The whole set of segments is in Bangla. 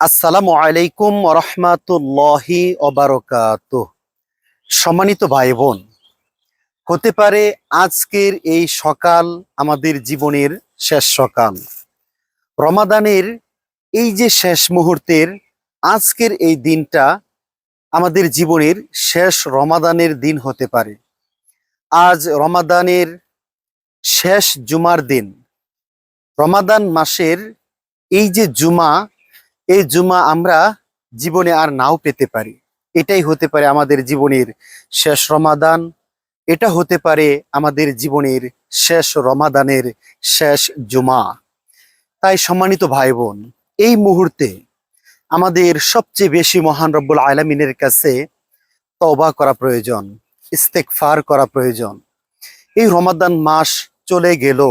আসসালামু আলাইকুম রহমাতুল্লাহি ওবারকাতুহ। সম্মানিত ভাই বোন, হতে পারে আজকের এই সকাল আমাদের জীবনের শেষ সকাল। রমাদানের এই যে শেষ মুহূর্তের আজকের এই দিনটা আমাদের জীবনের শেষ রমাদানের দিন হতে পারে। আজ রমাদানের শেষ জুমার দিন। রমাদান মাসের এই যে জুমা, এই জুমা আমরা জীবনে আর নাও পেতে পারি। এটাই হতে পারে আমাদের জীবনের শেষ রমাদান। এটা হতে পারে আমাদের জীবনের শেষ রমাদানের শেষ জুমা। তাই সম্মানিত ভাই বোন, এই মুহূর্তে আমাদের সবচেয়ে বেশি মহান রব্বুল আলামিনের কাছে তওবা করা প্রয়োজন, ইস্তেগফার করা প্রয়োজন। এই রমাদান মাস চলে গেল,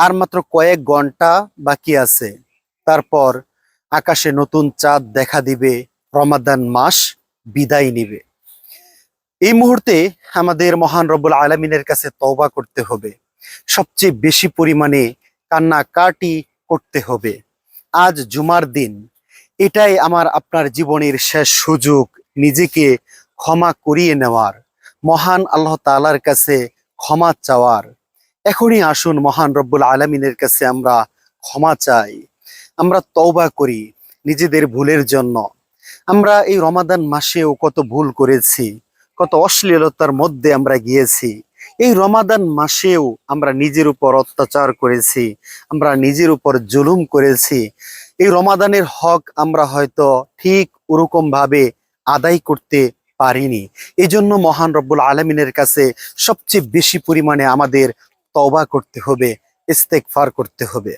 আর মাত্র কয়েক ঘন্টা বাকি আছে। তারপর আকাশে নতুন চাঁদ দেখা দিবে, রমাদান মাস বিদায় নিবে। এই মুহূর্তে আমাদের মহান রব্বুল আলামিনের কাছে তওবা করতে হবে, সবচেয়ে বেশি পরিমাণে কান্নাকাটি করতে হবে। আজ জুমার দিন, এটাই আমার আপনার জীবনের শেষ সুযোগ নিজেকে ক্ষমা করিয়ে নেওয়ার, মহান আল্লাহ তাআলার কাছে ক্ষমা চাওয়ার। এখনই আসুন মহান রব্বুল আলামিনের কাছে আমরা ক্ষমা চাই, আমরা তওবা করি নিজেদের ভুলের জন্য। আমরা এই রমাদান মাসেও কত ভুল করেছি, কত অশ্লীলতার মধ্যে আমরা গিয়েছি। এই রমাদান মাসেও আমরা নিজের উপর অত্যাচার করেছি, আমরা নিজের উপর জুলুম করেছি। এই রমাদানের হক আমরা হয়তো ঠিক ওরকম ভাবে আদায় করতে পারিনি। এই জন্য মহান রব্বুল আলামিনের কাছে সবচেয়ে বেশি পরিমাণে আমাদের তওবা করতে হবে, ইস্তেগফার করতে হবে।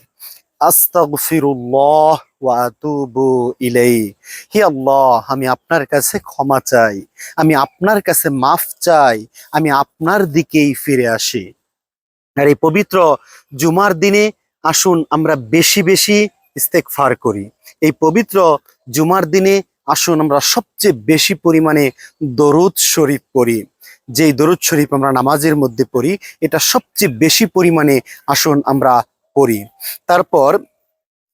আস্তাগফিরুল্লাহ ওয়া আতুবু ইলাইহি। হে আল্লাহ, আমি আপনার কাছে ক্ষমা চাই, আমি আপনার কাছে মাফ চাই, আমি আপনার দিকেই ফিরে আসি। আর এই পবিত্র জুমার দিনে আসুন আমরা বেশি বেশি ইস্তেগফার করি। এই পবিত্র জুমার দিনে আসুন আমরা সবচেয়ে বেশি পরিমাণে দরুদ শরীফ পড়ি। যেই দরুদ শরীফ আমরা নামাজের মধ্যে পড়ি, এটা সবচেয়ে বেশি পরিমাণে আসুন আমরা পড়ি। তারপর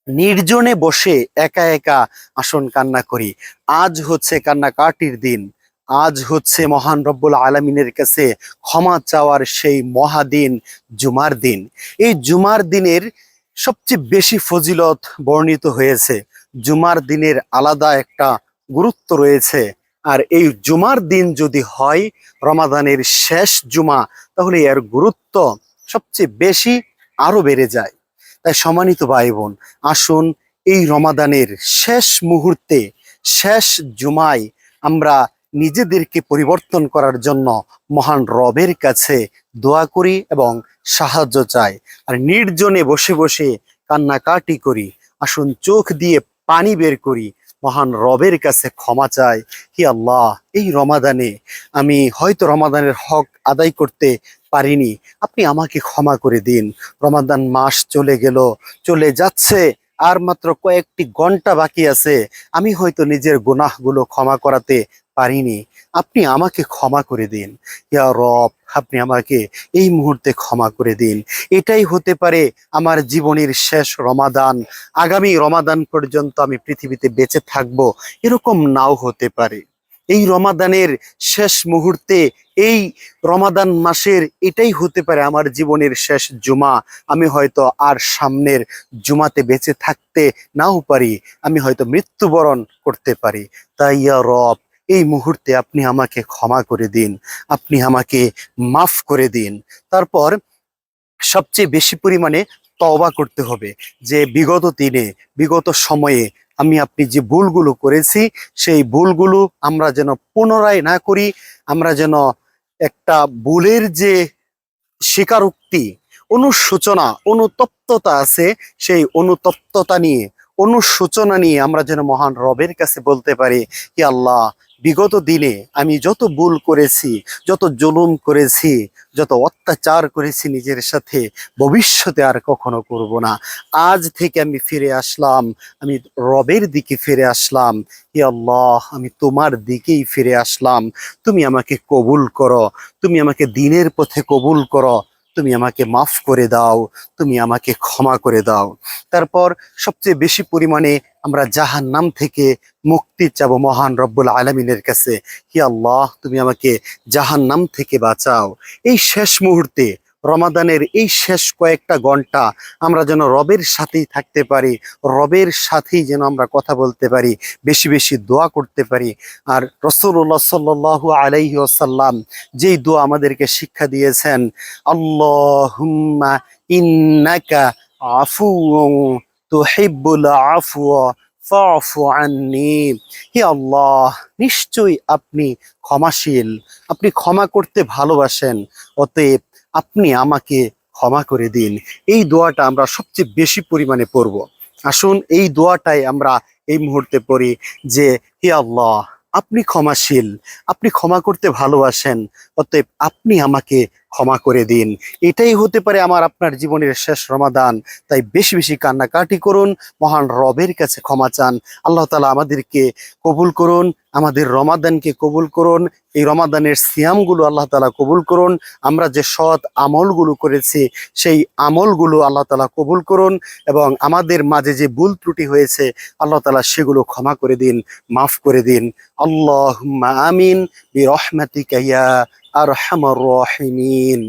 নির্জনে বসে একা একা আসুন কান্না করি। আজ হচ্ছে কান্নাকাটির দিন, আজ হচ্ছে মহান রব্বুল আলামিনের কাছে ক্ষমা চাওয়ার সেই মহাদিন, জুমার দিন। এই জুমার দিনের সবচেয়ে বেশি ফজিলত বর্ণিত হয়েছে। জুমার দিনের আলাদা একটা গুরুত্ব রয়েছে। আর এই জুমার দিন যদি হয় রমাদানের শেষ জুমা, তাহলে এর গুরুত্ব সবচেয়ে বেশি আরো বেড়ে যায়। তাই সম্মানিত ভাই বোন, আসুন এই রমাদানের শেষ মুহূর্তে, শেষ জুমায় আমরা নিজেদেরকে পরিবর্তন করার জন্য মহান রবের কাছে দোয়া করি এবং সাহায্য চাই। আর নির্জনে বসে বসে কান্নাকাটি করি, আসুন চোখ দিয়ে পানি বের করি, মহান রবের কাছে ক্ষমা চাই। হে আল্লাহ, এই রমাদানে আমি হয়তো রমাদানের হক আদায় করতে পারিনি, আপনি আমাকে ক্ষমা করে দিন। রমাদান মাস চলে গেল, চলে যাচ্ছে, আর মাত্র কয়েকটি ঘন্টা বাকি আছে। আমি হয়তো নিজের গুনাহগুলো ক্ষমা করাতে পারিনি, আপনি আমাকে ক্ষমা করে দিন। ইয়া রব, আপনি আমাকে এই মুহূর্তে ক্ষমা করে দিন। এটাই হতে পারে আমার জীবনের শেষ রমাদান। আগামী রমাদান পর্যন্ত আমি পৃথিবীতে বেঁচে থাকবো, এরকম নাও হতে পারে। এই রমাদানের শেষ মুহূর্তে, এই রমাদান মাসের এটাই হতে পারে আমার জীবনের শেষ জুমা। আমি হয়তো আর সামনের জুমাতে বেঁচে থাকতে নাও পারি, আমি হয়তো মৃত্যুবরণ করতে পারি। তাই ইয়া রব, এই মুহূর্তে আপনি আমাকে ক্ষমা করে দিন, আপনি আমাকে মাফ করে দিন। তারপর সবচেয়ে বেশি পরিমাণে তওবা করতে হবে যে বিগত দিনে, বিগত সময়ে আমি আপনি যে ভুলগুলো করেছি, সেই ভুলগুলো আমরা যেন পুনরায় না করি। আমরা যেন একটা ভুলের যে স্বীকারোক্তি, অনুশোচনা, অনুতপ্ততা আছে, সেই অনুতপ্ততা নিয়ে, অনুশোচনা নিয়ে আমরা যেন মহান রবের কাছে বলতে পারি, হে আল্লাহ, বিগত দিনে আমি যত ভুল করেছি, যত জুলুম করেছি, যত অত্যাচার করেছি নিজের সাথে, ভবিষ্যতে আর কখনো করব না। আজ থেকে আমি ফিরে আসলাম, আমি রবের দিকে ফিরে আসলাম। হে আল্লাহ, আমি তোমার দিকেই ফিরে আসলাম। তুমি আমাকে কবুল করো, তুমি আমাকে দিনের পথে কবুল করো, তুমি আমাকে মাফ করে দাও, তুমি আমাকে ক্ষমা করে দাও। তারপর সবচেয়ে বেশি পরিমাণে আমরা জাহান্নাম থেকে মুক্তি চাবো মহান রব্বুল আলামিনের কাছে। হি আল্লাহ, তুমি আমাকে জাহান্নাম থেকে বাঁচাও। এই শেষ মুহূর্তে, রমাদানের এই শেষ কয়েকটা ঘন্টা আমরা যেন রবের সাথেই থাকতে পারি, রবের সাথেই যেন আমরা কথা বলতে পারি, বেশি বেশি দোয়া করতে পারি। আর রাসূলুল্লাহ সাল্লাল্লাহু আলাইহি ওয়াসাল্লাম যেই দোয়া আমাদেরকে শিক্ষা দিয়েছেন, আল্লাহুম্মা ইন্নাকা আফুউন তুহিব্বুল আফওয়া ফাফু আন্নি। হে আল্লাহ, নিশ্চয়ই আপনি ক্ষমাশীল, আপনি ক্ষমা করতে ভালোবাসেন, অতএব আপনি আমাকে ক্ষমা করে দিন। এই দোয়াটা আমরা সবচেয়ে বেশি পরিমাণে পড়ব। আসুন এই দোয়াটাই আমরা এই মুহূর্তে পড়ি যে, হে আল্লাহ, আপনি ক্ষমাশীল, আপনি ক্ষমা করতে ভালোবাসেন, অতএব আপনি আমাকে ক্ষমা করে দিন। এটাই হতে পারে আমার আপনার জীবনের শেষ রমাদান। তাই বেশি বেশি কান্নাকাটি করুন, মহান রবের কাছে ক্ষমা চান। আল্লাহ তাআলা আমাদেরকে কবুল করুন, আমাদের রমাদানকে কবুল করুন, এই রমাদানের সিয়ামগুলো আল্লাহ তাআলা কবুল করুন। আমরা যে সৎ আমলগুলো করেছি সেই আমলগুলো আল্লাহ তাআলা কবুল করুন, এবং আমাদের মাঝে যে ভুল ত্রুটি হয়েছে আল্লাহ তাআলা সেগুলো ক্ষমা করে দিন, মাফ করে দিন। আল্লাহুম্মা আমিন বিরহমাতিকা ইয়া আরহামার রাহিমিন।